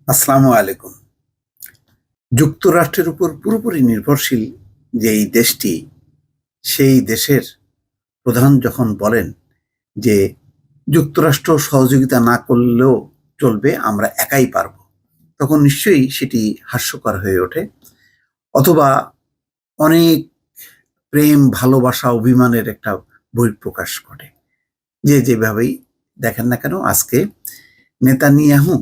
আসসালামু আলাইকুম। যুক্তরাষ্ট্রের উপর পুরোপুরি নির্ভরশীল যে এই দেশটি, সেই দেশের প্রধান যখন বলেন যে যুক্তরাষ্ট্র সহযোগিতা না করলেও চলবে, আমরা একাই পারব, তখন নিশ্চয়ই সেটি হাস্যকর হয়ে ওঠে, অথবা অনেক প্রেম, ভালোবাসা, অভিমানের একটা বহিঃপ্রকাশ ঘটে। যে যেভাবেই দেখেন না কেন, আজকে নেতানিয়াহু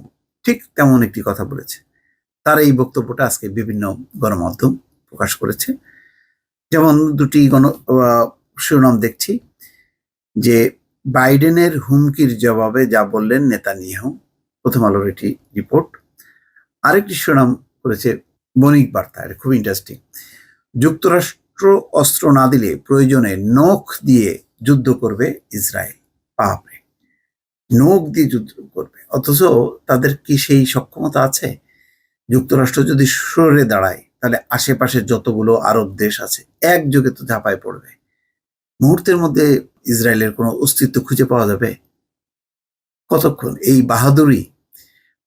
ঠিক তেমন একটি কথা বলেছে। তার এই বক্তব্যটা আজকে বিভিন্ন গণমাধ্যম প্রকাশ করেছে। যেমন দুটি শিরোনাম দেখছি যে বাইডেনের হুমকির জবাবে যা বললেন নেতানিয়াহু, প্রথম আলোর এটি রিপোর্ট। আরেকটি শিরোনাম করেছে বণিক বার্তা, এটা খুব ইন্টারেস্টিং। যুক্তরাষ্ট্র অস্ত্র না দিলে প্রয়োজনে নখ দিয়ে যুদ্ধ করবে ইসরায়েল। বাপরে, নখ দিয়ে যুদ্ধ করবে, অথচ তাদের কি সেই সক্ষমতা আছে? যুক্তরাষ্ট্র যদি সরে দাঁড়ায়, তাহলে আশেপাশে যতগুলো আরব দেশ আছে একযোগে তো ঝাঁপায় পড়বে। মুহূর্তের মধ্যে ইসরায়েলের কোনো অস্তিত্ব খুঁজে পাওয়া যাবে? কতক্ষণ এই বাহাদুরি,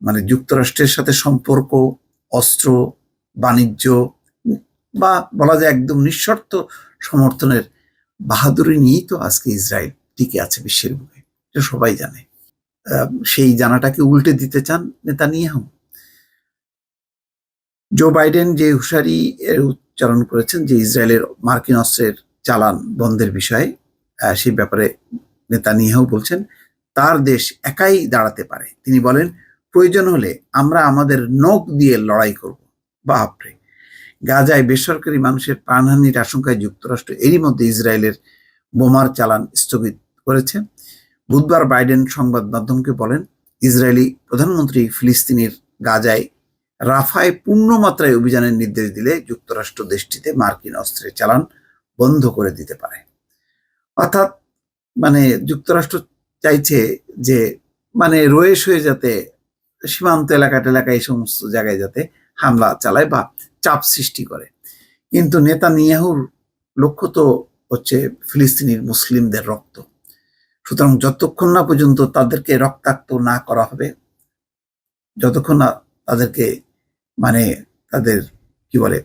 মানে যুক্তরাষ্ট্রের সাথে সম্পর্ক, অস্ত্র, বাণিজ্য, বা বলা যায় একদম নিঃশর্ত সমর্থনের বাহাদুরি নিয়েই তো আজকে ইসরায়েল টিকে আছে বিশ্বের বুকে, এটা সবাই জানে। সেই জানাটাকে উল্টে দিতে চান নেতানিয়াহু। জো বাইডেন যে হুঁশিয়ারি এর উচ্চারণ করেছেন যে ইসরায়েলের মার্কিন অস্ত্রের চালান বন্ধের বিষয়ে, সেই ব্যাপারে নেতানিয়াহু বলছেন তার দেশ একাই দাঁড়াতে পারে। তিনি বলেন, প্রয়োজন হলে আমরা আমাদের নখ দিয়ে লড়াই করব। বাপরে, গাজায় বেসরকারি মানুষের প্রাণহানির আশঙ্কায় যুক্তরাষ্ট্র এরই মধ্যে ইসরায়েলের বোমার চালান স্থগিত করেছে। বুধবার বাইডেন সংবাদ মাধ্যমকে বলেন, ইসরায়েলি প্রধানমন্ত্রী ফিলিস্তিনের গাজায় রাফায় পূর্ণ মাত্রায় অভিযানের নির্দেশ দিলে যুক্তরাষ্ট্র দেশটিতে মার্কিন অস্ত্রের চালান বন্ধ করে দিতে পারে। অর্থাৎ মানে যুক্তরাষ্ট্র চাইছে যে রয়েস হয়ে যাতে সীমান্ত এলাকায় এই সমস্ত জায়গায় যাতে হামলা চালায় বা চাপ সৃষ্টি করে। কিন্তু নেতানিয়াহুর লক্ষ্য তো হচ্ছে ফিলিস্তিনির মুসলিমদের রক্ত। সুতরাং যতক্ষণ না পর্যন্ত তাদেরকে রক্তাক্ত না করা হবে, যতক্ষণ না তাদেরকে তাদের কি বলে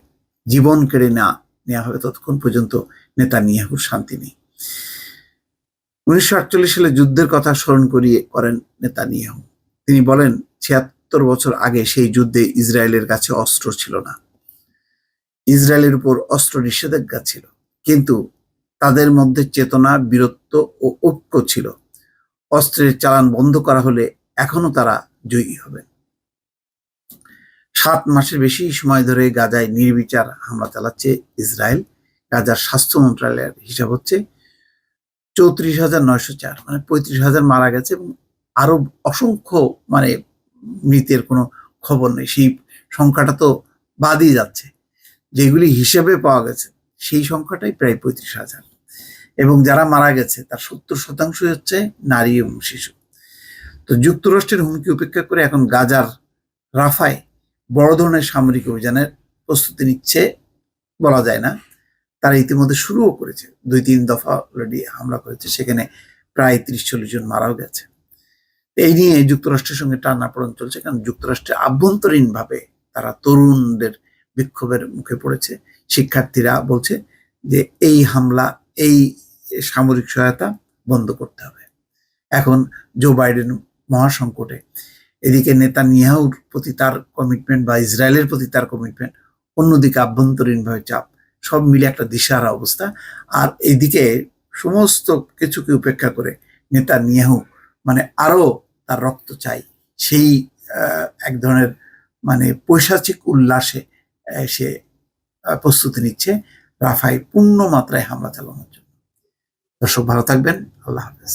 জীবন কেড়ে না নেওয়া হবে, ততক্ষণ পর্যন্ত নেতানিয়াহুর শান্তি নেই। 1948 সালে যুদ্ধের কথা স্মরণ করেন নেতানিয়াহু। তিনি বলেন, 76 বছর আগে সেই যুদ্ধে ইসরায়েলের কাছে অস্ত্র ছিল না, ইসরায়েলের উপর অস্ত্র নিষেধাজ্ঞা ছিল, কিন্তু তাদের মধ্যে চেতনা, বীরত্ব ও ঐক্য ছিল। অস্ত্রের চালান বন্ধ করা হলে এখনো তারা জয়ী হবেন। 7 মাসের বেশি সময় ধরে গাজায় নির্বিচার হামলা চালাচ্ছে ইসরায়েল। গাজার স্বাস্থ্য মন্ত্রণালয়ের হিসাব হচ্ছে 34,904, 35,000 মারা গেছে এবং আরো অসংখ্য মৃতের কোনো খবর নেই। সেই সংখ্যাটা তো বাদই যাচ্ছে। যেগুলি হিসেবে পাওয়া গেছে সেই সংখ্যাটাই প্রায় 35,000, এবং যারা মারা গেছে তার 70% হচ্ছে নারী এবং শিশু। তো যুক্তরাষ্ট্রের হুমকি উপেক্ষা করে এখন গাজার রাফায় বড় ধরনের সামরিক অভিযানের প্রস্তুতি নিচ্ছে বলা যায় না। তারা ইতিমধ্যে শুরুও করেছে, 2-3 দফা অলরেডি হামলা করেছে, সেখানে প্রায় 30-40 জন মারাও গেছে। এই নিয়ে যুক্তরাষ্ট্রের সঙ্গে টানাপোড়েন চলছে, কারণ যুক্তরাষ্ট্রে আভ্যন্তরীণভাবে তারা তরুণদের বিক্ষোভের মুখে পড়েছে। শিক্ষার্থীরা বলছে যে এই হামলা, এই সামরিক সহায়তা বন্ধ করতে হবে। এখন জো বাইডেন মহাসংকটে, এদিকে নেতানিয়াহুর প্রতি তার কমিটমেন্ট বা ইসরায়েলের প্রতি তার কমিটমেন্ট, অন্যদিকে আভ্যন্তরীণভাবে চাপ, সব মিলে একটা দিশাহারা অবস্থা। আর এইদিকে সমস্ত কিছুকে উপেক্ষা করে নেতানিয়াহু আরো তার রক্ত চাই, সেই এক ধরনের পৈশাচিক উল্লাসে সে প্রস্তুতি নিচ্ছে রাফায় পূর্ণ মাত্রায় হামলা চালানোর জন্য। দর্শক, ভালো থাকবেন। আল্লাহ হাফেজ।